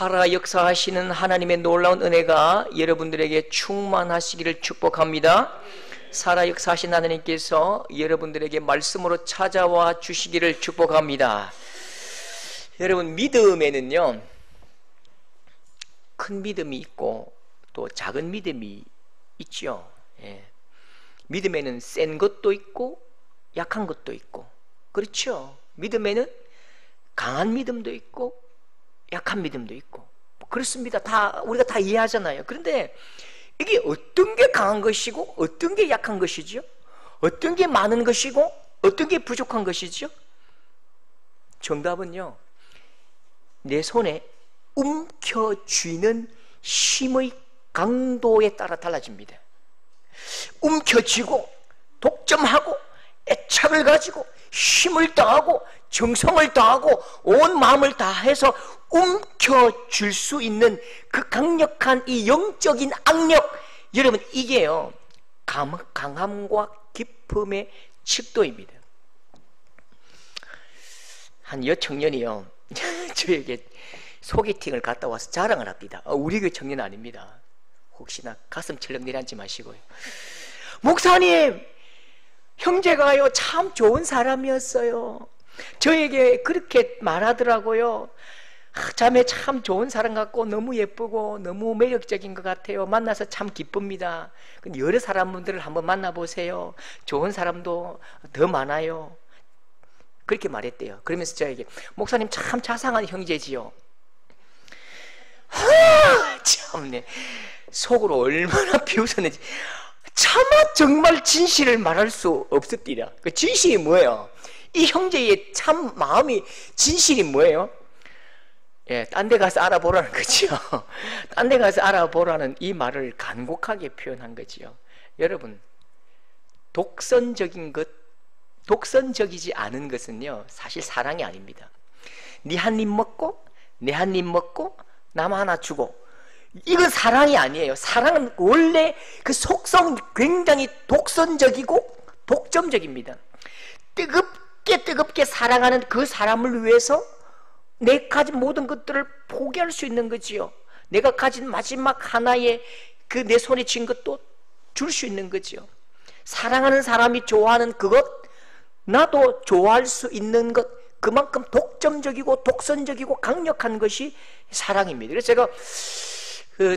살아 역사하시는 하나님의 놀라운 은혜가 여러분들에게 충만하시기를 축복합니다. 살아 역사하신 하나님께서 여러분들에게 말씀으로 찾아와 주시기를 축복합니다. 여러분, 믿음에는요, 큰 믿음이 있고 또 작은 믿음이 있죠. 예. 믿음에는 센 것도 있고 약한 것도 있고, 그렇죠. 믿음에는 강한 믿음도 있고 약한 믿음도 있고, 그렇습니다. 우리가 다 이해하잖아요. 그런데 이게 어떤 게 강한 것이고 어떤 게 약한 것이죠? 어떤 게 많은 것이고 어떤 게 부족한 것이죠? 정답은요, 내 손에 움켜쥐는 힘의 강도에 따라 달라집니다. 움켜쥐고 독점하고 애착을 가지고 힘을 다하고 정성을 다하고 온 마음을 다해서 움켜쥘 수 있는 그 강력한 이 영적인 악력, 여러분, 이게요 강함과 기쁨의 척도입니다. 한 여청년이요 저에게 소개팅을 갔다 와서 자랑을 합니다. 우리 교회 청년 아닙니다. 혹시나 가슴 철렁 내려앉지 마시고요. 목사님, 형제가요 참 좋은 사람이었어요. 저에게 그렇게 말하더라고요. 자매 참 좋은 사람 같고 너무 예쁘고 너무 매력적인 것 같아요. 만나서 참 기쁩니다. 여러 사람들을 한번 만나보세요. 좋은 사람도 더 많아요. 그렇게 말했대요. 그러면서 저에게, 목사님 참 자상한 형제지요. 참네, 속으로 얼마나 비웃었는지. 차마 정말 진실을 말할 수 없었디라. 그 진실이 뭐예요? 이 형제의 참 마음이, 진실이 뭐예요? 예, 딴 데 가서 알아보라는 거지요. 딴 데 가서 알아보라는 이 말을 간곡하게 표현한 거지요. 여러분, 독선적이지 않은 것은요 사실 사랑이 아닙니다. 네 한 입 먹고 내 한 입 먹고 남 하나 주고, 이건 사랑이 아니에요. 사랑은 원래 그 속성 굉장히 독선적이고 독점적입니다. 뜨겁게 사랑하는 그 사람을 위해서 내 가진 모든 것들을 포기할 수 있는 거지요. 내가 가진 마지막 하나의 그 내 손에 쥔 것도 줄 수 있는 거지요. 사랑하는 사람이 좋아하는 그것, 나도 좋아할 수 있는 것, 그만큼 독점적이고 독선적이고 강력한 것이 사랑입니다. 그래서 제가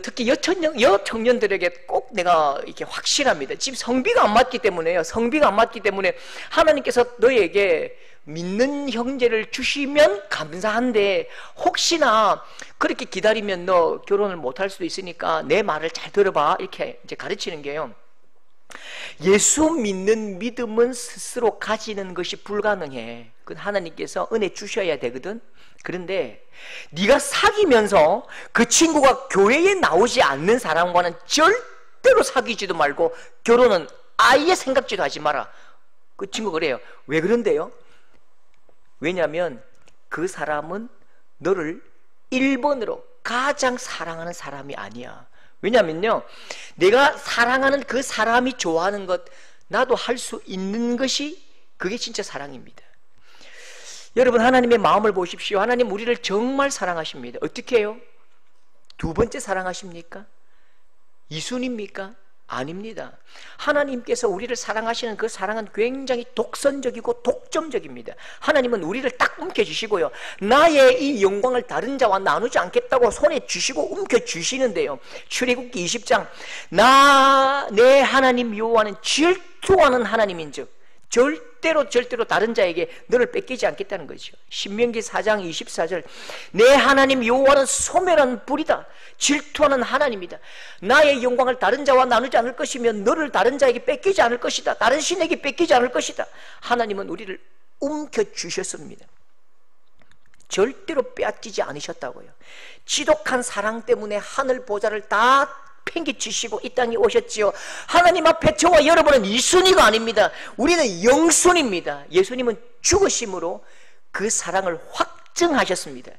특히 여청년들에게 꼭 내가 이렇게 확신합니다. 지금 성비가 안 맞기 때문에요. 성비가 안 맞기 때문에 하나님께서 너에게 믿는 형제를 주시면 감사한데, 혹시나 그렇게 기다리면 너 결혼을 못할 수도 있으니까 내 말을 잘 들어봐, 이렇게 이제 가르치는 게요, 예수 믿는 믿음은 스스로 가지는 것이 불가능해. 그건 하나님께서 은혜 주셔야 되거든. 그런데 네가 사귀면서 그 친구가 교회에 나오지 않는 사람과는 절대로 사귀지도 말고 결혼은 아예 생각지도 하지 마라. 그 친구 그래요. 왜 그런데요? 왜냐하면 그 사람은 너를 1번으로 가장 사랑하는 사람이 아니야. 왜냐면요, 내가 사랑하는 그 사람이 좋아하는 것, 나도 할 수 있는 것이, 그게 진짜 사랑입니다. 여러분, 하나님의 마음을 보십시오. 하나님 우리를 정말 사랑하십니다. 어떻게 해요? 두 번째 사랑하십니까? 이순입니까? 아닙니다. 하나님께서 우리를 사랑하시는 그 사랑은 굉장히 독선적이고 독점적입니다. 하나님은 우리를 딱 움켜주시고요, 나의 이 영광을 다른 자와 나누지 않겠다고 손에 주시고 움켜주시는데요, 출애굽기 20장 내 하나님 여호와는 질투하는 하나님인즉 절대로 다른 자에게 너를 뺏기지 않겠다는 거죠. 신명기 4장 24절 내 하나님 여호와는 소멸한 불이다. 질투하는 하나님이다. 나의 영광을 다른 자와 나누지 않을 것이면 너를 다른 자에게 뺏기지 않을 것이다. 다른 신에게 뺏기지 않을 것이다. 하나님은 우리를 움켜주셨습니다. 절대로 빼앗기지 않으셨다고요. 지독한 사랑 때문에 하늘 보좌를 다 팽개치시고 이 땅에 오셨지요. 하나님 앞에 저와 여러분은 이순위가 아닙니다. 우리는 영순입니다. 예수님은 죽으심으로 그 사랑을 확 확증하셨습니다.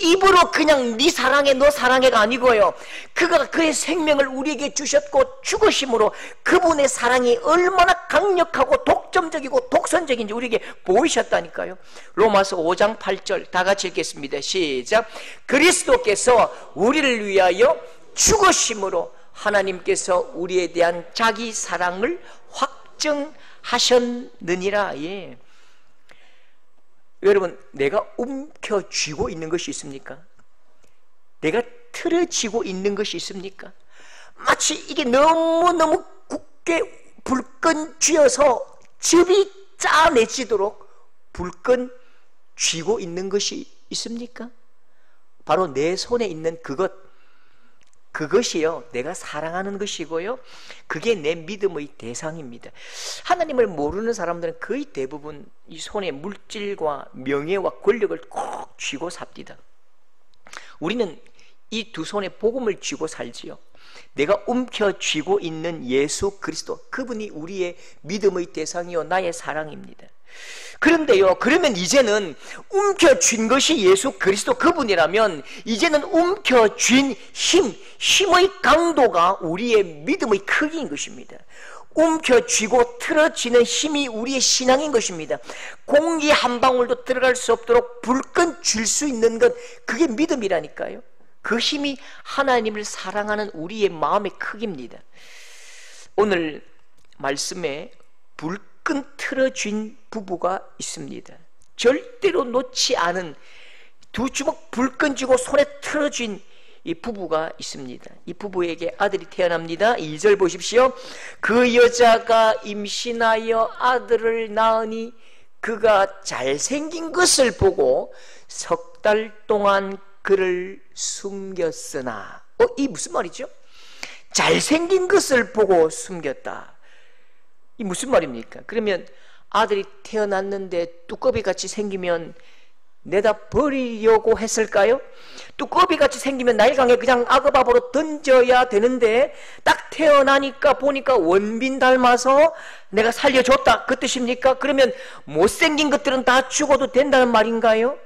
입으로 그냥 네 사랑해 너 사랑해가 아니고요, 그가 그의 생명을 우리에게 주셨고 죽으심으로 그분의 사랑이 얼마나 강력하고 독점적이고 독선적인지 우리에게 보이셨다니까요. 로마서 5장 8절 다 같이 읽겠습니다. 시작. 그리스도께서 우리를 위하여 죽으심으로 하나님께서 우리에 대한 자기 사랑을 확증하셨느니라. 예. 여러분, 내가 움켜쥐고 있는 것이 있습니까? 내가 틀어지고 있는 것이 있습니까? 마치 이게 너무너무 굳게 불끈 쥐어서 즙이 짜내지도록 불끈 쥐고 있는 것이 있습니까? 바로 내 손에 있는 그것이요, 내가 사랑하는 것이고요, 그게 내 믿음의 대상입니다. 하나님을 모르는 사람들은 거의 대부분 이 손에 물질과 명예와 권력을 꼭 쥐고 삽니다. 우리는 이 두 손에 복음을 쥐고 살지요. 내가 움켜쥐고 있는 예수 그리스도, 그분이 우리의 믿음의 대상이요 나의 사랑입니다. 그런데요, 그러면 이제는 움켜쥔 것이 예수 그리스도 그분이라면 이제는 움켜쥔 힘의 강도가 우리의 믿음의 크기인 것입니다. 움켜쥐고 틀어지는 힘이 우리의 신앙인 것입니다. 공기 한 방울도 들어갈 수 없도록 불끈 쥘 수 있는 것, 그게 믿음이라니까요. 그 힘이 하나님을 사랑하는 우리의 마음의 크기입니다. 오늘 말씀에 불끈 틀어진 부부가 있습니다. 절대로 놓지 않은 두 주먹 불끈 쥐고 손에 틀어진 이 부부가 있습니다. 이 부부에게 아들이 태어납니다. 2절 보십시오. 그 여자가 임신하여 아들을 낳으니 그가 잘생긴 것을 보고 석 달 동안 그를 숨겼으나, 이 무슨 말이죠? 잘생긴 것을 보고 숨겼다. 이 무슨 말입니까? 그러면 아들이 태어났는데 뚜꺼비같이 생기면 내다 버리려고 했을까요? 뚜꺼비같이 생기면 나일강에 그냥 아그바보로 던져야 되는데 딱 태어나니까 보니까 원빈 닮아서 내가 살려줬다, 그 뜻입니까? 그러면 못생긴 것들은 다 죽어도 된다는 말인가요?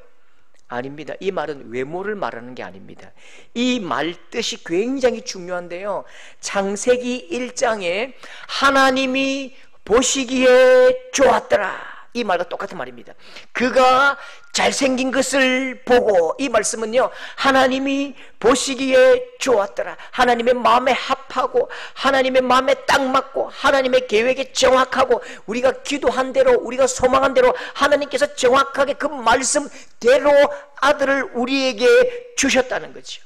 아닙니다. 이 말은 외모를 말하는 게 아닙니다. 이 말 뜻이 굉장히 중요한데요, 창세기 1장에 하나님이 보시기에 좋았더라, 이 말과 똑같은 말입니다. 그가 잘생긴 것을 보고, 이 말씀은요, 하나님이 보시기에 좋았더라, 하나님의 마음에 합하고 하나님의 마음에 딱 맞고 하나님의 계획에 정확하고 우리가 기도한 대로 우리가 소망한 대로 하나님께서 정확하게 그 말씀대로 아들을 우리에게 주셨다는 거죠.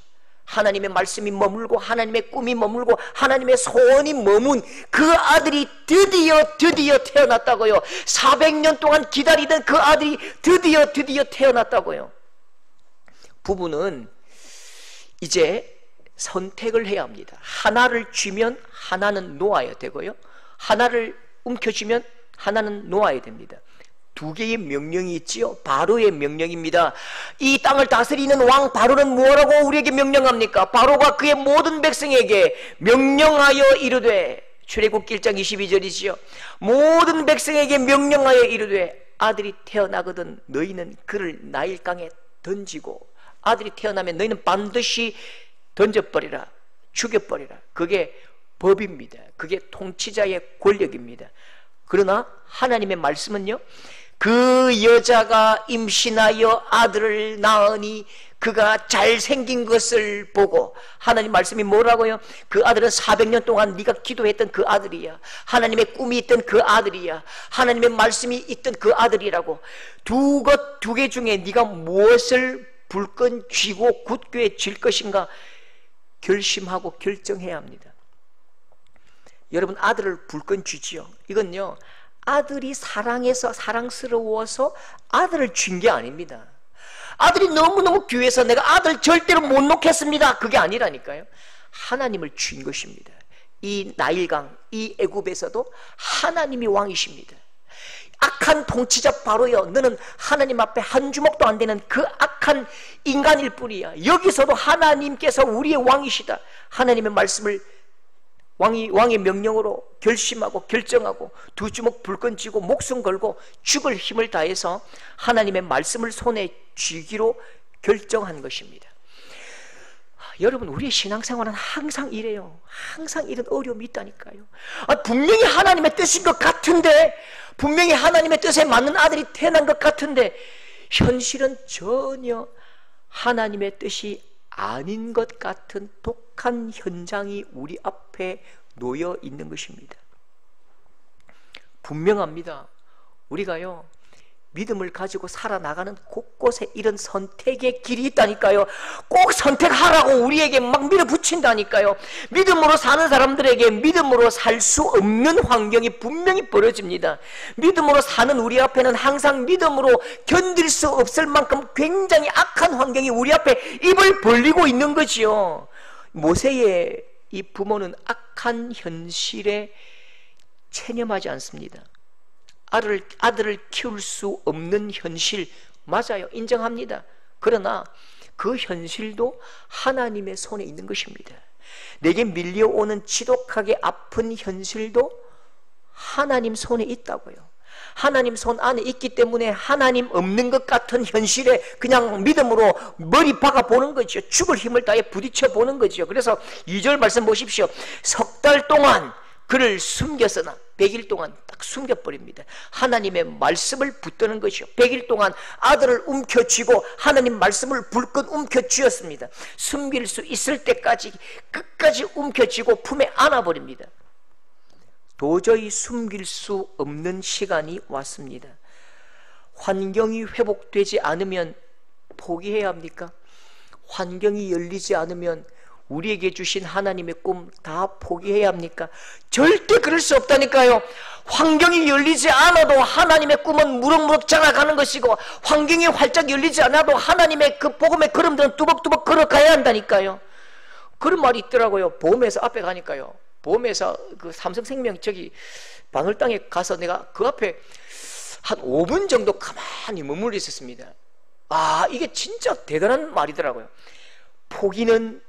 하나님의 말씀이 머물고 하나님의 꿈이 머물고 하나님의 소원이 머문 그 아들이 드디어 태어났다고요. 400년 동안 기다리던 그 아들이 드디어 태어났다고요. 부부는 이제 선택을 해야 합니다. 하나를 쥐면 하나는 놓아야 되고요, 하나를 움켜쥐면 하나는 놓아야 됩니다. 두 개의 명령이 있지요. 바로의 명령입니다. 이 땅을 다스리는 왕 바로는 무엇라고 우리에게 명령합니까? 바로가 그의 모든 백성에게 명령하여 이르되, 출애굽기 1장 22절이지요. 모든 백성에게 명령하여 이르되 아들이 태어나거든 너희는 그를 나일강에 던지고, 아들이 태어나면 너희는 반드시 던져버리라, 죽여버리라. 그게 법입니다. 그게 통치자의 권력입니다. 그러나 하나님의 말씀은요, 그 여자가 임신하여 아들을 낳으니 그가 잘생긴 것을 보고, 하나님 말씀이 뭐라고요? 그 아들은 400년 동안 네가 기도했던 그 아들이야, 하나님의 꿈이 있던 그 아들이야, 하나님의 말씀이 있던 그 아들이라고. 두 개 중에 네가 무엇을 불끈 쥐고 굳게 쥘 것인가 결심하고 결정해야 합니다. 여러분, 아들을 불끈 쥐지요. 이건요, 아들이 사랑스러워서 아들을 쥔 게 아닙니다. 아들이 너무너무 귀해서 내가 아들 절대로 못 놓겠습니다, 그게 아니라니까요. 하나님을 쥔 것입니다. 이 나일강, 이 애굽에서도 하나님이 왕이십니다. 악한 통치자 바로여, 너는 하나님 앞에 한 주먹도 안 되는 그 악한 인간일 뿐이야. 여기서도 하나님께서 우리의 왕이시다, 하나님의 말씀을 왕의 명령으로 결심하고 결정하고 두 주먹 불끈 쥐고 목숨 걸고 죽을 힘을 다해서 하나님의 말씀을 손에 쥐기로 결정한 것입니다. 여러분, 우리의 신앙생활은 항상 이래요. 항상 이런 어려움이 있다니까요. 분명히 하나님의 뜻인 것 같은데, 분명히 하나님의 뜻에 맞는 아들이 태어난 것 같은데, 현실은 전혀 하나님의 뜻이 아닌 것 같은 독한 현장이 우리 앞에 놓여 있는 것입니다. 분명합니다. 우리가요, 믿음을 가지고 살아나가는 곳곳에 이런 선택의 길이 있다니까요. 꼭 선택하라고 우리에게 막 밀어붙인다니까요. 믿음으로 사는 사람들에게 믿음으로 살 수 없는 환경이 분명히 벌어집니다. 믿음으로 사는 우리 앞에는 항상 믿음으로 견딜 수 없을 만큼 굉장히 악한 환경이 우리 앞에 입을 벌리고 있는 거지요. 모세의 이 부모는 악한 현실에 체념하지 않습니다. 아들을 키울 수 없는 현실, 맞아요. 인정합니다. 그러나 그 현실도 하나님의 손에 있는 것입니다. 내게 밀려오는 지독하게 아픈 현실도 하나님 손에 있다고요. 하나님 손 안에 있기 때문에 하나님 없는 것 같은 현실에 그냥 믿음으로 머리 박아보는 거죠. 죽을 힘을 다해 부딪혀 보는 거죠. 그래서 2절 말씀 보십시오. 3달 동안 그를 숨겼으나 100일 동안 딱 숨겨버립니다. 하나님의 말씀을 붙드는 것이요. 100일 동안 아들을 움켜쥐고 하나님 말씀을 불끈 움켜쥐었습니다. 숨길 수 있을 때까지 끝까지 움켜쥐고 품에 안아버립니다. 도저히 숨길 수 없는 시간이 왔습니다. 환경이 회복되지 않으면 포기해야 합니까? 환경이 열리지 않으면 우리에게 주신 하나님의 꿈 다 포기해야 합니까? 절대 그럴 수 없다니까요. 환경이 열리지 않아도 하나님의 꿈은 무럭무럭 자라가는 것이고, 환경이 활짝 열리지 않아도 하나님의 그 복음의 걸음들은 뚜벅뚜벅 걸어가야 한다니까요. 그런 말이 있더라고요. 보험회사 앞에 가니까요. 보험회사 그 삼성생명 저기 반월당에 가서 내가 그 앞에 한 5분 정도 가만히 머물러 있었습니다. 이게 진짜 대단한 말이더라고요. 포기는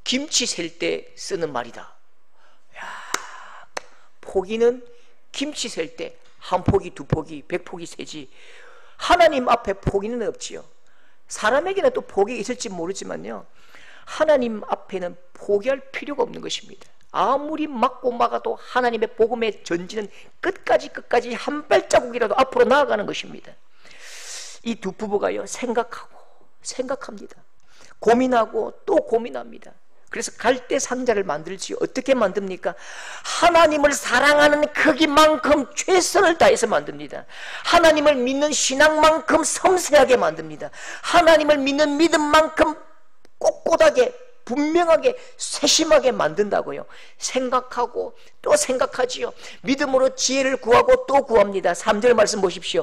김치 셀 때 쓰는 말이다. 포기는 김치 셀 때 한 포기, 두 포기, 100포기 세지. 하나님 앞에 포기는 없지요. 사람에게는 또 포기 있을지 모르지만요, 하나님 앞에는 포기할 필요가 없는 것입니다. 아무리 막고 막아도 하나님의 복음의 전진은 끝까지 한 발자국이라도 앞으로 나아가는 것입니다. 이 두 부부가요, 생각합니다. 고민하고 또 고민합니다. 그래서 갈대 상자를 만들지요. 어떻게 만듭니까? 하나님을 사랑하는 크기만큼 최선을 다해서 만듭니다. 하나님을 믿는 신앙만큼 섬세하게 만듭니다. 하나님을 믿는 믿음만큼 꼿꼿하게 분명하게 세심하게 만든다고요. 생각하고 또 생각하지요. 믿음으로 지혜를 구하고 또 구합니다. 3절 말씀 보십시오.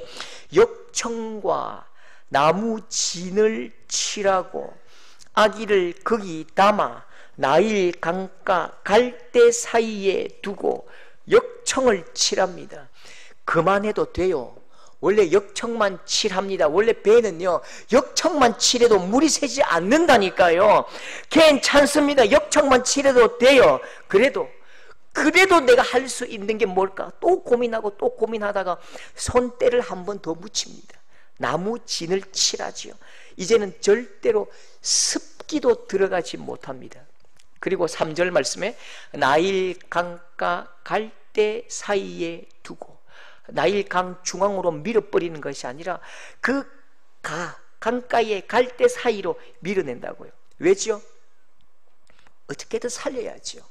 역청과 나무 진을 칠하고 아기를 거기 담아 나일 강가 갈대 사이에 두고 역청을 칠합니다. 그만해도 돼요. 원래 역청만 칠합니다. 원래 배는요, 역청만 칠해도 물이 새지 않는다니까요. 괜찮습니다. 역청만 칠해도 돼요. 그래도 내가 할 수 있는 게 뭘까? 또 고민하고 또 고민하다가 손때를 한 번 더 묻힙니다. 나무 진을 칠하지요. 이제는 절대로 습기도 들어가지 못합니다. 그리고 3절 말씀에 나일 강가 갈대 사이에 두고, 나일 강 중앙으로 밀어버리는 것이 아니라 그 강가의 갈대 사이로 밀어낸다고요. 왜죠? 어떻게든 살려야지요.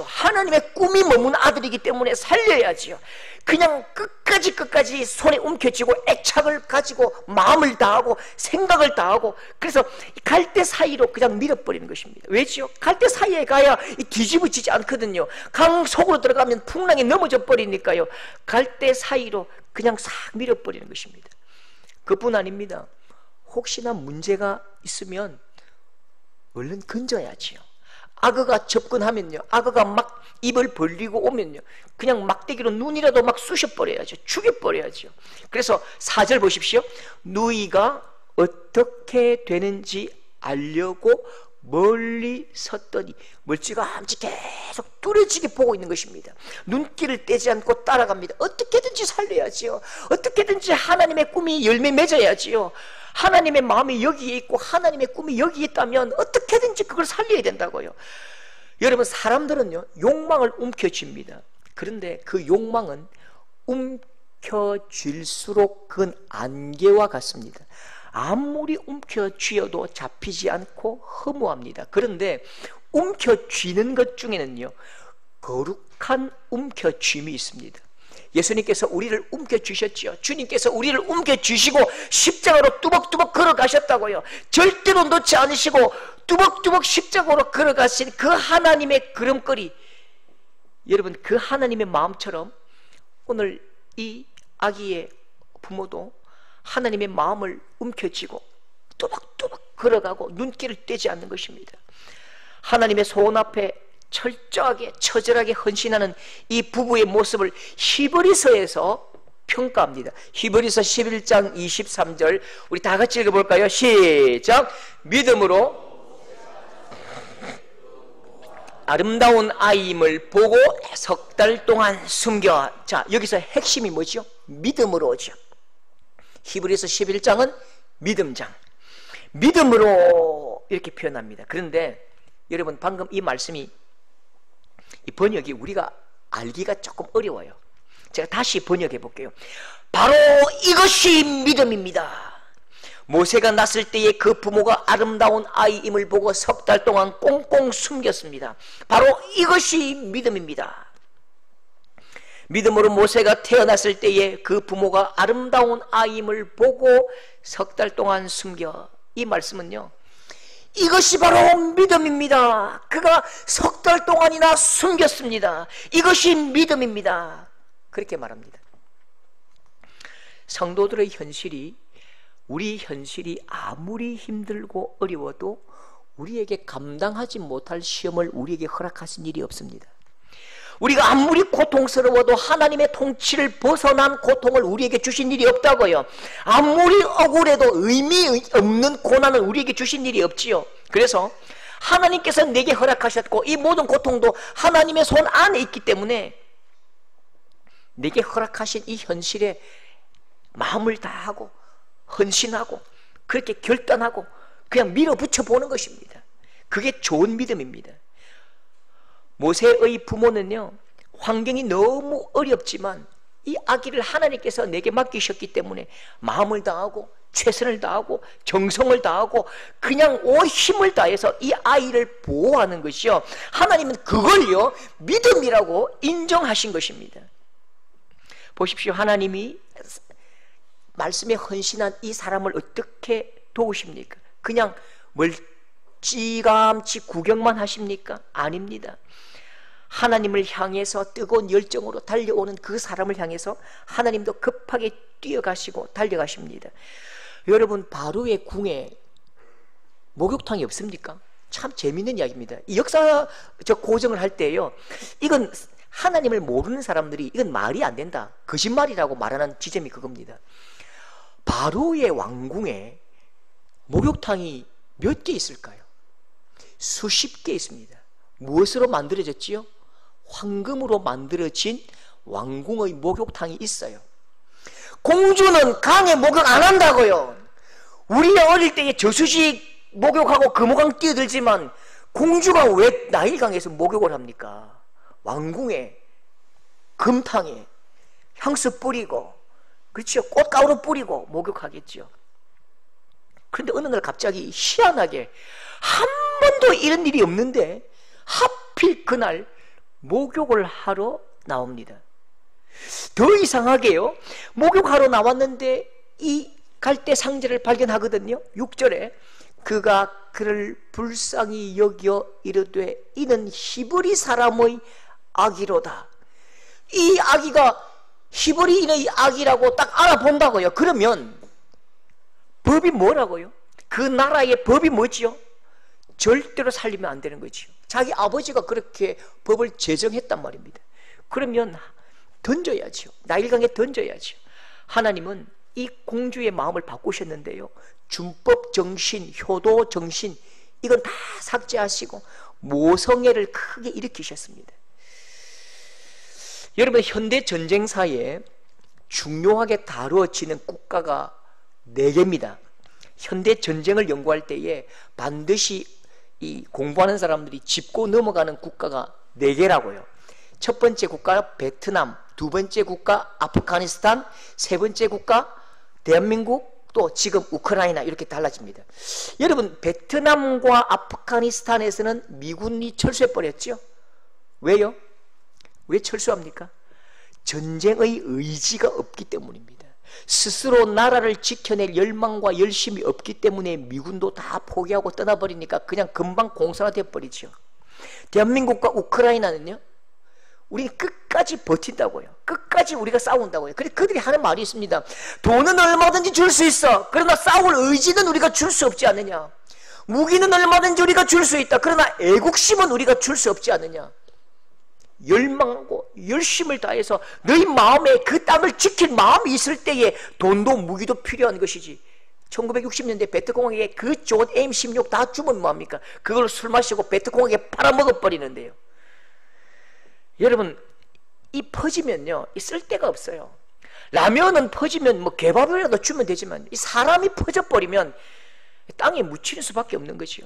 하나님의 꿈이 머문 아들이기 때문에 살려야지요. 그냥 끝까지 손에 움켜쥐고 애착을 가지고 마음을 다하고 생각을 다하고, 그래서 갈대 사이로 그냥 밀어버리는 것입니다. 왜지요? 갈대 사이에 가야 뒤집어지지 않거든요. 강 속으로 들어가면 풍랑에 넘어져 버리니까요. 갈대 사이로 그냥 싹 밀어버리는 것입니다. 그뿐 아닙니다. 혹시나 문제가 있으면 얼른 건져야지요. 악어가 접근하면요, 악어가 막 입을 벌리고 오면요, 그냥 막대기로 눈이라도 막 쑤셔버려야죠. 죽여버려야죠. 그래서 4절 보십시오. 누이가 어떻게 되는지 알려고 멀리 섰더니 멀찌감치 계속 뚜렷지게 보고 있는 것입니다. 눈길을 떼지 않고 따라갑니다. 어떻게든지 살려야지요. 어떻게든지 하나님의 꿈이 열매 맺어야지요. 하나님의 마음이 여기에 있고 하나님의 꿈이 여기에 있다면 어떻게든지 그걸 살려야 된다고요. 여러분, 사람들은요 욕망을 움켜쥡니다. 그런데 그 욕망은 움켜쥘수록 그건 안개와 같습니다. 아무리 움켜쥐어도 잡히지 않고 허무합니다. 그런데 움켜쥐는 것 중에는요 거룩한 움켜쥐음이 있습니다. 예수님께서 우리를 움켜쥐셨지요. 주님께서 우리를 움켜쥐시고 십자가로 뚜벅뚜벅 걸어가셨다고요. 절대로 놓지 않으시고 뚜벅뚜벅 십자가로 걸어가신 그 하나님의 걸음걸이, 여러분, 그 하나님의 마음처럼 오늘 이 아기의 부모도 하나님의 마음을 움켜쥐고 뚜벅뚜벅 걸어가고 눈길을 떼지 않는 것입니다. 하나님의 소원 앞에 철저하게 처절하게 헌신하는 이 부부의 모습을 히브리서에서 평가합니다. 히브리서 11장 23절 우리 다 같이 읽어볼까요? 시작! 믿음으로 아름다운 아이임을 보고 석 달 동안 숨겨. 자, 여기서 핵심이 뭐죠? 믿음으로죠. 히브리서 11장은 믿음장, 믿음으로 이렇게 표현합니다. 그런데 여러분, 방금 이 말씀이, 이 번역이 우리가 알기가 조금 어려워요. 제가 다시 번역해 볼게요. 바로 이것이 믿음입니다. 모세가 났을 때에 그 부모가 아름다운 아이임을 보고 석 달 동안 꽁꽁 숨겼습니다. 바로 이것이 믿음입니다. 믿음으로 모세가 태어났을 때에 그 부모가 아름다운 아이임을 보고 석 달 동안 숨겨. 이 말씀은요, 이것이 바로 믿음입니다. 그가 석 달 동안이나 숨겼습니다. 이것이 믿음입니다. 그렇게 말합니다. 성도들의 현실이, 우리 현실이 아무리 힘들고 어려워도 우리에게 감당하지 못할 시험을 우리에게 허락하신 일이 없습니다. 우리가 아무리 고통스러워도 하나님의 통치를 벗어난 고통을 우리에게 주신 일이 없다고요. 아무리 억울해도 의미 없는 고난을 우리에게 주신 일이 없지요. 그래서 하나님께서 내게 허락하셨고 이 모든 고통도 하나님의 손 안에 있기 때문에 내게 허락하신 이 현실에 마음을 다하고 헌신하고 그렇게 결단하고 그냥 밀어붙여 보는 것입니다. 그게 좋은 믿음입니다. 모세의 부모는요, 환경이 너무 어렵지만 이 아기를 하나님께서 내게 맡기셨기 때문에 마음을 다하고 최선을 다하고 정성을 다하고 그냥 온 힘을 다해서 이 아이를 보호하는 것이요, 하나님은 그걸요 믿음이라고 인정하신 것입니다. 보십시오. 하나님이 말씀에 헌신한 이 사람을 어떻게 도우십니까? 그냥 멀찌감치 구경만 하십니까? 아닙니다. 하나님을 향해서 뜨거운 열정으로 달려오는 그 사람을 향해서 하나님도 급하게 뛰어가시고 달려가십니다. 여러분, 바로의 궁에 목욕탕이 없습니까? 참 재미있는 이야기입니다. 이 역사적 고정을 할 때요, 이건 하나님을 모르는 사람들이 이건 말이 안 된다, 거짓말이라고 말하는 지점이 그겁니다. 바로의 왕궁에 목욕탕이 몇 개 있을까요? 수십 개 있습니다. 무엇으로 만들어졌지요? 황금으로 만들어진 왕궁의 목욕탕이 있어요. 공주는 강에 목욕 안 한다고요. 우리가 어릴 때에 저수지 목욕하고 금호강 뛰어들지만 공주가 왜 나일강에서 목욕을 합니까? 왕궁에, 금탕에 향수 뿌리고, 그렇죠, 꽃가루 뿌리고 목욕하겠죠. 그런데 어느 날 갑자기 희한하게 한 번도 이런 일이 없는데 하필 그날 목욕을 하러 나옵니다. 더 이상하게요, 목욕하러 나왔는데 이 갈대 상자를 발견하거든요. 6절에 그가 그를 불쌍히 여겨 이르되 이는 히브리 사람의 아기로다. 이 아기가 히브리인의 아기라고 딱 알아본다고요. 그러면 법이 뭐라고요? 그 나라의 법이 뭐지요? 절대로 살리면 안 되는 거지요. 자기 아버지가 그렇게 법을 제정했단 말입니다. 그러면 던져야죠. 나일강에 던져야죠. 하나님은 이 공주의 마음을 바꾸셨는데요, 준법 정신, 효도 정신, 이건 다 삭제하시고 모성애를 크게 일으키셨습니다. 여러분, 현대 전쟁사에 중요하게 다루어지는 국가가 4개입니다. 현대 전쟁을 연구할 때에 반드시 이 공부하는 사람들이 짚고 넘어가는 국가가 4개라고요. 첫 번째 국가 베트남, 두 번째 국가 아프가니스탄, 세 번째 국가 대한민국, 또 지금 우크라이나, 이렇게 달라집니다. 여러분, 베트남과 아프가니스탄에서는 미군이 철수해버렸죠. 왜요? 왜 철수합니까? 전쟁의 의지가 없기 때문입니다. 스스로 나라를 지켜낼 열망과 열심이 없기 때문에 미군도 다 포기하고 떠나버리니까 그냥 금방 공산화되어 버리죠. 대한민국과 우크라이나는요, 우리 끝까지 버틴다고요. 끝까지 우리가 싸운다고요. 그래서 그들이 하는 말이 있습니다. 돈은 얼마든지 줄 수 있어. 그러나 싸울 의지는 우리가 줄 수 없지 않느냐. 무기는 얼마든지 우리가 줄 수 있다. 그러나 애국심은 우리가 줄 수 없지 않느냐. 열망하고 열심을 다해서 너희 마음에 그 땅을 지킬 마음이 있을 때에 돈도 무기도 필요한 것이지. 1960년대 베트공항에 그 존 M16 다 주면 뭐합니까? 그걸 술 마시고 베트공항에 팔아먹어 버리는데요. 여러분, 이 퍼지면요, 이 쓸 데가 없어요. 라면은 퍼지면 뭐 개밥이라도 주면 되지만 이 사람이 퍼져버리면 땅에 묻히는 수밖에 없는 거지요.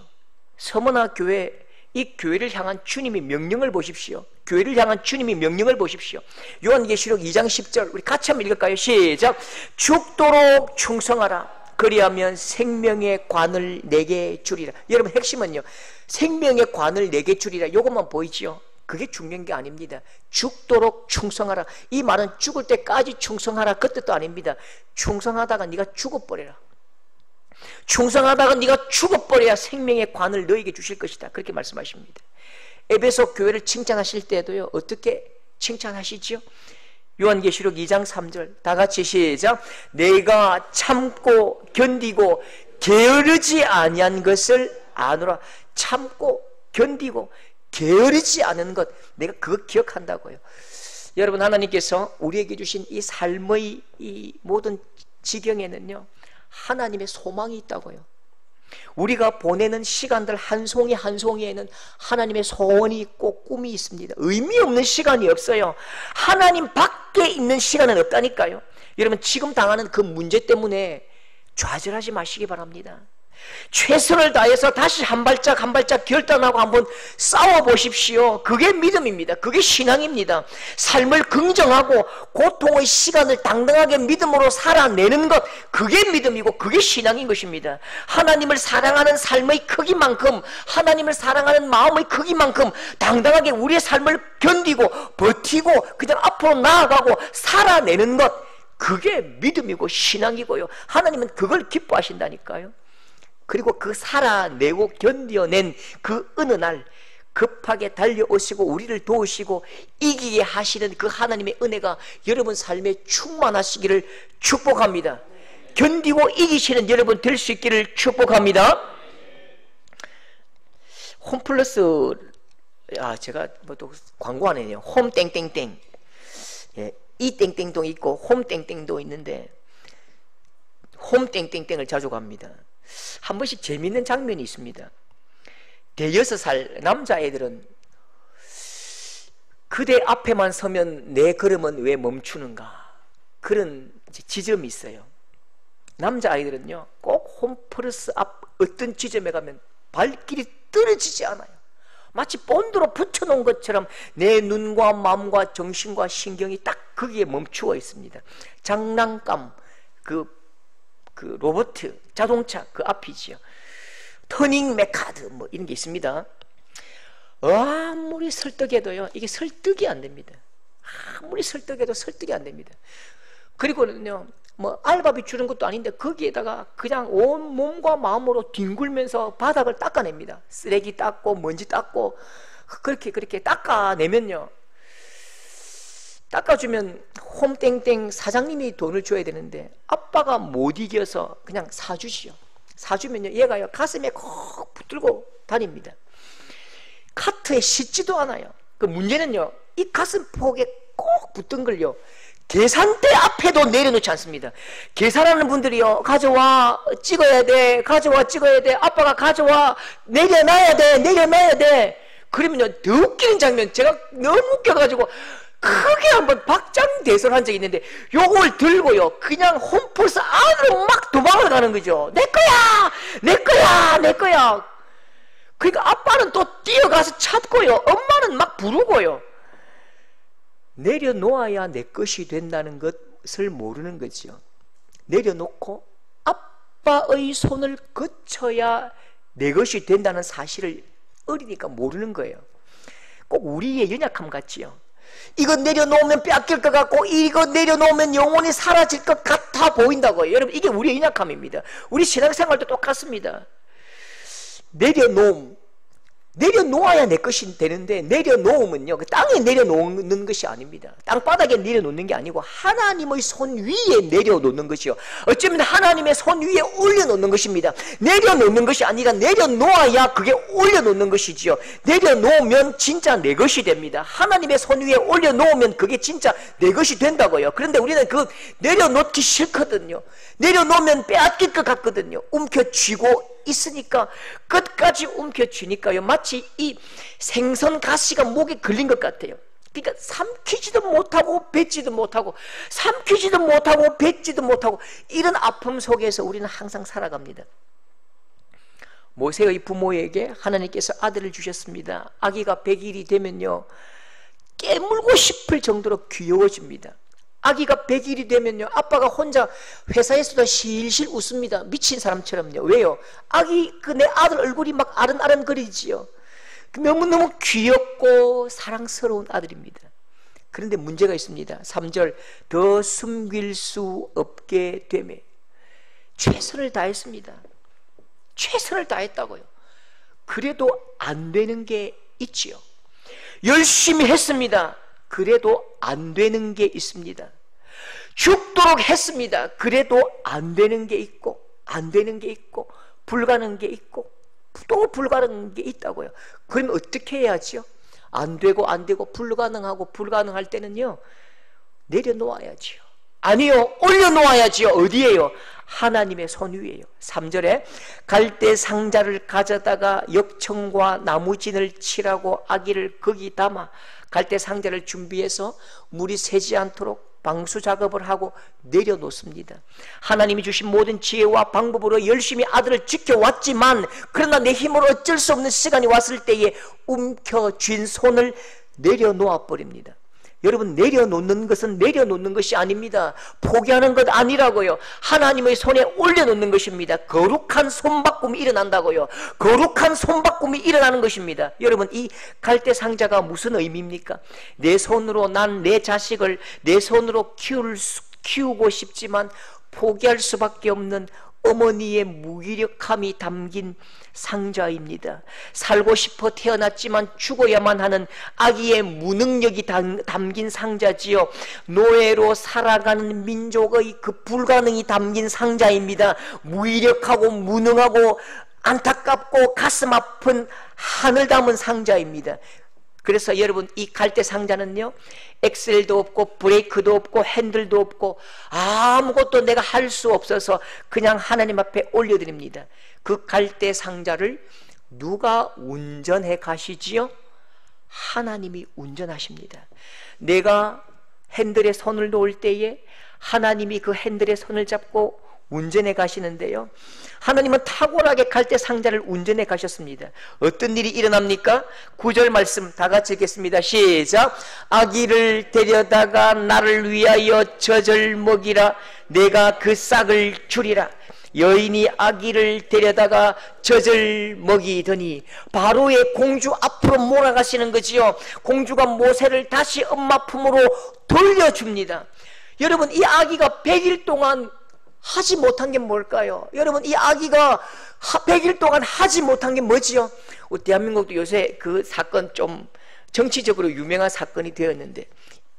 서머나 교회, 이 교회를 향한 주님의 명령을 보십시오. 교회를 향한 주님의 명령을 보십시오. 요한계시록 2장 10절 우리 같이 한번 읽을까요? 시작. 죽도록 충성하라. 그리하면 생명의 관을 내게 주리라. 여러분, 핵심은요, 생명의 관을 내게 주리라. 요것만 보이지요? 그게 중요한 게 아닙니다. 죽도록 충성하라. 이 말은 죽을 때까지 충성하라 그 뜻도 아닙니다. 충성하다가 네가 죽어버려라. 충성하다가 네가 죽어버려야 생명의 관을 너에게 주실 것이다. 그렇게 말씀하십니다. 에베소 교회를 칭찬하실 때도요, 어떻게 칭찬하시죠? 요한계시록 2장 3절 다 같이 시작. 내가 참고 견디고 게으르지 아니한 것을 아노라. 참고 견디고 게으르지 않은 것, 내가 그거 기억한다고요. 여러분, 하나님께서 우리에게 주신 이 삶의 이 모든 지경에는요, 하나님의 소망이 있다고요. 우리가 보내는 시간들 한 송이 한 송이에는 하나님의 소원이 있고 꿈이 있습니다. 의미 없는 시간이 없어요. 하나님 밖에 있는 시간은 없다니까요. 여러분, 지금 당하는 그 문제 때문에 좌절하지 마시기 바랍니다. 최선을 다해서 다시 한 발짝 한 발짝 결단하고 한번 싸워보십시오. 그게 믿음입니다. 그게 신앙입니다. 삶을 긍정하고 고통의 시간을 당당하게 믿음으로 살아내는 것, 그게 믿음이고 그게 신앙인 것입니다. 하나님을 사랑하는 삶의 크기만큼, 하나님을 사랑하는 마음의 크기만큼 당당하게 우리의 삶을 견디고 버티고 그냥 앞으로 나아가고 살아내는 것, 그게 믿음이고 신앙이고요. 하나님은 그걸 기뻐하신다니까요. 그리고 그 살아내고 견뎌낸 그 어느 날 급하게 달려오시고 우리를 도우시고 이기게 하시는 그 하나님의 은혜가 여러분 삶에 충만하시기를 축복합니다. 견디고 이기시는 여러분 될 수 있기를 축복합니다. 홈플러스, 제가 뭐 또 광고 안 했네요. 홈 땡땡땡. 예, 이 땡땡도 있고 홈 땡땡도 있는데 홈 땡땡땡을 자주 갑니다. 한 번씩 재미있는 장면이 있습니다. 대여섯 살 남자애들은 그대 앞에만 서면 내 걸음은 왜 멈추는가, 그런 지점이 있어요. 남자아이들은요, 꼭 홈플러스 앞 어떤 지점에 가면 발길이 떨어지지 않아요. 마치 본드로 붙여놓은 것처럼 내 눈과 마음과 정신과 신경이 딱 거기에 멈추어 있습니다. 장난감, 그 로봇, 자동차 그 앞이지요. 터닝 메카드 뭐 이런 게 있습니다. 아무리 설득해도요, 이게 설득이 안 됩니다. 아무리 설득해도 설득이 안 됩니다. 그리고는요, 뭐 알바비 주는 것도 아닌데 거기에다가 그냥 온 몸과 마음으로 뒹굴면서 바닥을 닦아냅니다. 쓰레기 닦고 먼지 닦고 그렇게 닦아내면요, 닦아주면 홈땡땡 사장님이 돈을 줘야 되는데 아빠가 못 이겨서 그냥 사주시오. 사주면요, 얘가요 가슴에 콕 붙들고 다닙니다. 카트에 싣지도 않아요. 그 문제는요, 이 가슴 폭에 꼭 붙든 걸요 계산대 앞에도 내려놓지 않습니다. 계산하는 분들이요, 가져와, 찍어야 돼, 가져와, 찍어야 돼, 아빠가 가져와, 내려놔야 돼, 내려놔야 돼. 그러면요, 더 웃기는 장면, 제가 너무 웃겨가지고 크게 한번 박장대소한 적이 있는데, 요걸 들고요, 그냥 홈플스 안으로 막 도망을 가는 거죠. 내 거야! 내 거야! 내 거야! 그러니까 아빠는 또 뛰어가서 찾고요, 엄마는 막 부르고요. 내려놓아야 내 것이 된다는 것을 모르는 거죠. 내려놓고 아빠의 손을 거쳐야 내 것이 된다는 사실을 어리니까 모르는 거예요. 꼭 우리의 연약함 같지요. 이거 내려놓으면 뺏길 것 같고, 이거 내려놓으면 영원히 사라질 것 같아 보인다고요. 여러분, 이게 우리의 연약함입니다. 우리 신앙생활도 똑같습니다. 내려놓아야 내 것이 되는데, 내려놓으면요, 그 땅에 내려놓는 것이 아닙니다. 땅바닥에 내려놓는 게 아니고 하나님의 손 위에 내려놓는 것이요, 어쩌면 하나님의 손 위에 올려놓는 것입니다. 내려놓는 것이 아니라 내려놓아야 그게 올려놓는 것이지요. 내려놓으면 진짜 내 것이 됩니다. 하나님의 손 위에 올려놓으면 그게 진짜 내 것이 된다고요. 그런데 우리는 그 내려놓기 싫거든요. 내려놓으면 빼앗길 것 같거든요. 움켜쥐고 있으니까, 끝까지 움켜쥐니까요, 마치 이 생선 가시가 목에 걸린 것 같아요. 그러니까 삼키지도 못하고 뱉지도 못하고, 삼키지도 못하고 뱉지도 못하고, 이런 아픔 속에서 우리는 항상 살아갑니다. 모세의 부모에게 하나님께서 아들을 주셨습니다. 아기가 100일이 되면요, 깨물고 싶을 정도로 귀여워집니다. 아기가 100일이 되면요, 아빠가 혼자 회사에서도 실실 웃습니다. 미친 사람처럼요. 왜요? 내 아들 얼굴이 막 아른아른거리지요. 너무너무 귀엽고 사랑스러운 아들입니다. 그런데 문제가 있습니다. 3절, 더 숨길 수 없게 되매. 최선을 다했습니다. 최선을 다했다고요. 그래도 안 되는 게 있지요. 열심히 했습니다. 그래도 안 되는 게 있습니다. 죽도록 했습니다. 그래도 안 되는 게 있고, 안 되는 게 있고, 불가능한 게 있고, 또 불가능한 게 있다고요. 그러면 어떻게 해야지요? 안 되고 안 되고 불가능하고 불가능할 때는요, 내려놓아야지요. 아니요, 올려놓아야지요. 어디에요? 하나님의 손 위에요. 3절에 갈대 상자를 가져다가 역청과 나무진을 칠하고 아기를 거기 담아 갈대 상자를 준비해서 물이 새지 않도록 방수 작업을 하고 내려놓습니다. 하나님이 주신 모든 지혜와 방법으로 열심히 아들을 지켜왔지만, 그러나 내 힘으로 어쩔 수 없는 시간이 왔을 때에 움켜쥔 손을 내려놓아 버립니다. 여러분, 내려놓는 것은 내려놓는 것이 아닙니다. 포기하는 것 아니라고요. 하나님의 손에 올려놓는 것입니다. 거룩한 손바꿈이 일어난다고요. 거룩한 손바꿈이 일어나는 것입니다. 여러분, 이 갈대 상자가 무슨 의미입니까? 내 손으로 난 내 자식을 내 손으로 키우고 싶지만 포기할 수밖에 없는 어머니의 무기력함이 담긴 상자입니다. 살고 싶어 태어났지만 죽어야만 하는 아기의 무능력이 담긴 상자지요. 노예로 살아가는 민족의 그 불가능이 담긴 상자입니다. 무기력하고 무능하고 안타깝고 가슴 아픈 한을 담은 상자입니다. 그래서 여러분, 이 갈대 상자는요, 엑셀도 없고 브레이크도 없고 핸들도 없고 아무것도 내가 할 수 없어서 그냥 하나님 앞에 올려드립니다. 그 갈대 상자를 누가 운전해 가시지요? 하나님이 운전하십니다. 내가 핸들에 손을 놓을 때에 하나님이 그 핸들에 손을 잡고 운전해 가시는데요, 하나님은 탁월하게 갈대 상자를 운전해 가셨습니다. 어떤 일이 일어납니까? 9절 말씀 다 같이 읽겠습니다. 시작. 아기를 데려다가 나를 위하여 젖을 먹이라. 내가 그 싹을 주리라. 여인이 아기를 데려다가 젖을 먹이더니, 바로의 공주 앞으로 몰아가시는 거지요. 공주가 모세를 다시 엄마 품으로 돌려줍니다. 여러분, 이 아기가 100일 동안 하지 못한 게 뭘까요? 여러분, 이 아기가 100일 동안 하지 못한 게 뭐지요? 대한민국도 요새 그 사건 좀 정치적으로 유명한 사건이 되었는데,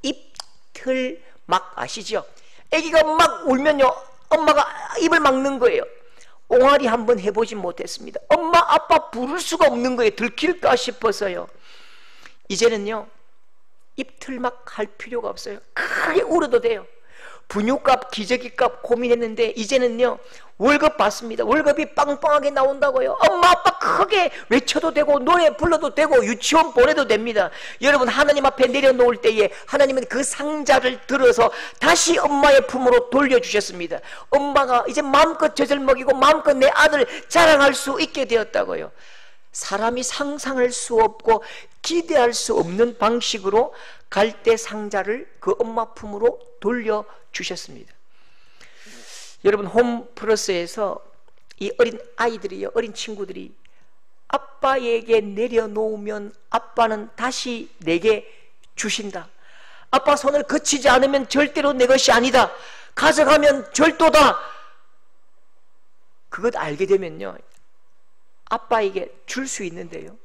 입틀 막 아시죠? 아기가 막 울면요, 엄마가 입을 막는 거예요. 옹알이 한번 해보지 못했습니다. 엄마 아빠 부를 수가 없는 거예요. 들킬까 싶어서요. 이제는요, 입틀막 할 필요가 없어요. 크게 울어도 돼요. 분유값, 기저귀값 고민했는데 이제는요 월급 받습니다. 월급이 빵빵하게 나온다고요. 엄마 아빠 크게 외쳐도 되고 노래 불러도 되고 유치원 보내도 됩니다. 여러분, 하나님 앞에 내려놓을 때에 하나님은 그 상자를 들어서 다시 엄마의 품으로 돌려주셨습니다. 엄마가 이제 마음껏 젖을 먹이고 마음껏 내 아들 자랑할 수 있게 되었다고요. 사람이 상상할 수 없고 기대할 수 없는 방식으로 갈대 상자를 그 엄마 품으로 돌려주셨습니다. 여러분, 홈플러스에서 이 어린 아이들이요, 어린 친구들이 아빠에게 내려놓으면 아빠는 다시 내게 주신다. 아빠 손을 거치지 않으면 절대로 내 것이 아니다. 가져가면 절도다. 그것 알게 되면요 아빠에게 줄 수 있는데요,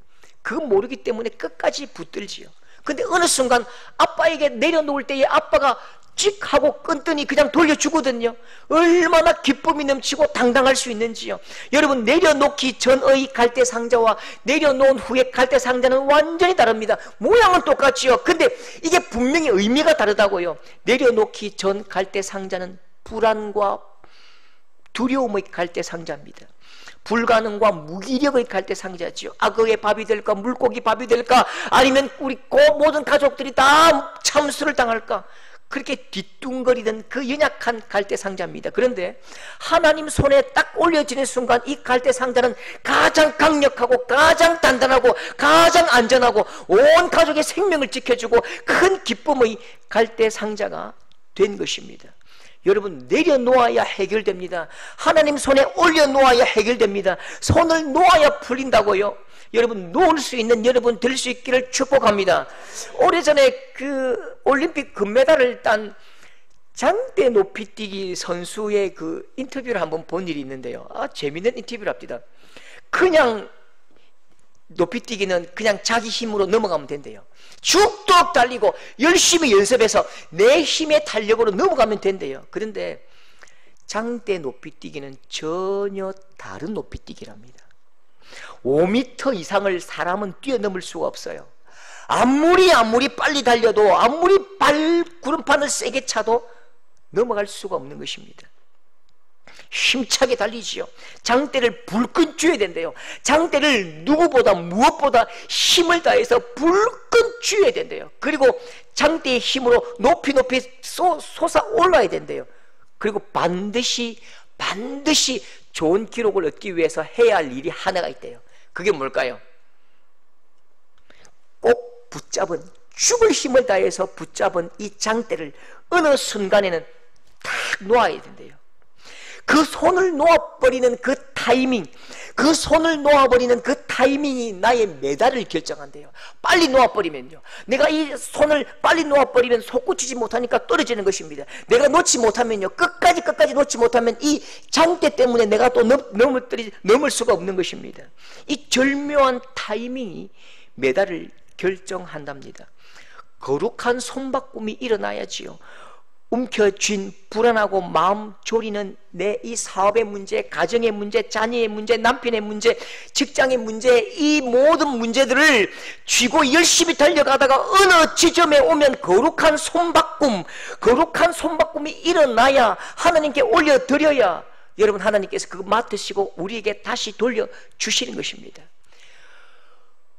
그거 모르기 때문에 끝까지 붙들지요. 근데 어느 순간 아빠에게 내려놓을 때에 아빠가 찍 하고 끈더니 그냥 돌려주거든요. 얼마나 기쁨이 넘치고 당당할 수 있는지요. 여러분, 내려놓기 전의 갈대 상자와 내려놓은 후의 갈대 상자는 완전히 다릅니다. 모양은 똑같지요. 근데 이게 분명히 의미가 다르다고요. 내려놓기 전 갈대 상자는 불안과 두려움의 갈대 상자입니다. 불가능과 무기력의 갈대 상자지요. 악어의 밥이 될까, 물고기 밥이 될까, 아니면 우리 모든 가족들이 다 참수를 당할까, 그렇게 뒤뚱거리던 그 연약한 갈대 상자입니다. 그런데 하나님 손에 딱 올려지는 순간 이 갈대 상자는 가장 강력하고 가장 단단하고 가장 안전하고 온 가족의 생명을 지켜주고 큰 기쁨의 갈대 상자가 된 것입니다. 여러분, 내려놓아야 해결됩니다. 하나님 손에 올려놓아야 해결됩니다. 손을 놓아야 풀린다고요. 여러분, 놓을 수 있는 여러분 될 수 있기를 축복합니다. 오래전에 그 올림픽 금메달을 딴 장대 높이뛰기 선수의 그 인터뷰를 한번 본 일이 있는데요, 재밌는 인터뷰랍니다. 그냥 높이뛰기는 그냥 자기 힘으로 넘어가면 된대요. 죽도록 달리고 열심히 연습해서 내 힘의 탄력으로 넘어가면 된대요. 그런데 장대 높이뛰기는 전혀 다른 높이뛰기랍니다. 5m 이상을 사람은 뛰어넘을 수가 없어요. 아무리 빨리 달려도, 아무리 구름판을 세게 차도 넘어갈 수가 없는 것입니다. 힘차게 달리지요. 장대를 불끈 쥐어야 된대요. 장대를 누구보다 무엇보다 힘을 다해서 불끈 쥐어야 된대요. 그리고 장대의 힘으로 높이 솟아 올라야 된대요. 그리고 반드시 좋은 기록을 얻기 위해서 해야 할 일이 하나가 있대요. 그게 뭘까요? 꼭 붙잡은, 죽을 힘을 다해서 붙잡은 이 장대를 어느 순간에는 딱 놓아야 된대요. 그 손을 놓아버리는 그 타이밍, 그 손을 놓아버리는 그 타이밍이 나의 메달을 결정한대요. 빨리 놓아버리면요, 내가 이 손을 빨리 놓아버리면 솟구치지 못하니까 떨어지는 것입니다. 내가 놓지 못하면요, 끝까지 놓지 못하면 이 장대 때문에 내가 또 넘을 수가 없는 것입니다. 이 절묘한 타이밍이 메달을 결정한답니다. 거룩한 손바꿈이 일어나야지요. 움켜쥔 불안하고 마음 졸이는 내 이 사업의 문제, 가정의 문제, 자녀의 문제, 남편의 문제, 직장의 문제, 이 모든 문제들을 쥐고 열심히 달려가다가 어느 지점에 오면 거룩한 손바꿈이 일어나야, 하나님께 올려드려야 여러분 하나님께서 그거 맡으시고 우리에게 다시 돌려주시는 것입니다.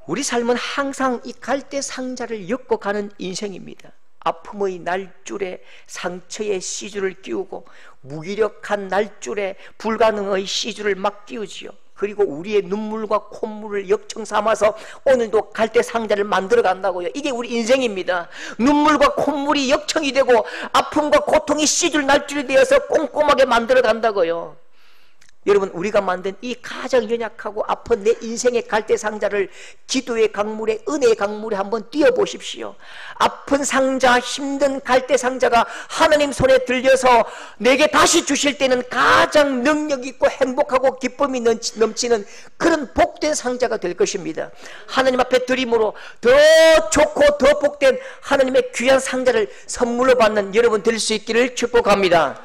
우리 삶은 항상 이 갈대 상자를 엮고 가는 인생입니다. 아픔의 날줄에 상처의 씨줄을 끼우고 무기력한 날줄에 불가능의 씨줄을 막 끼우지요. 그리고 우리의 눈물과 콧물을 역청 삼아서 오늘도 갈대 상자를 만들어 간다고요. 이게 우리 인생입니다. 눈물과 콧물이 역청이 되고 아픔과 고통이 씨줄 날줄이 되어서 꼼꼼하게 만들어 간다고요. 여러분, 우리가 만든 이 가장 연약하고 아픈 내 인생의 갈대 상자를 기도의 강물에, 은혜의 강물에 한번 띄워보십시오. 아픈 상자, 힘든 갈대 상자가 하나님 손에 들려서 내게 다시 주실 때는 가장 능력 있고 행복하고 기쁨이 넘치는 그런 복된 상자가 될 것입니다. 하나님 앞에 드림으로 더 좋고 더 복된 하나님의 귀한 상자를 선물로 받는 여러분 될 수 있기를 축복합니다.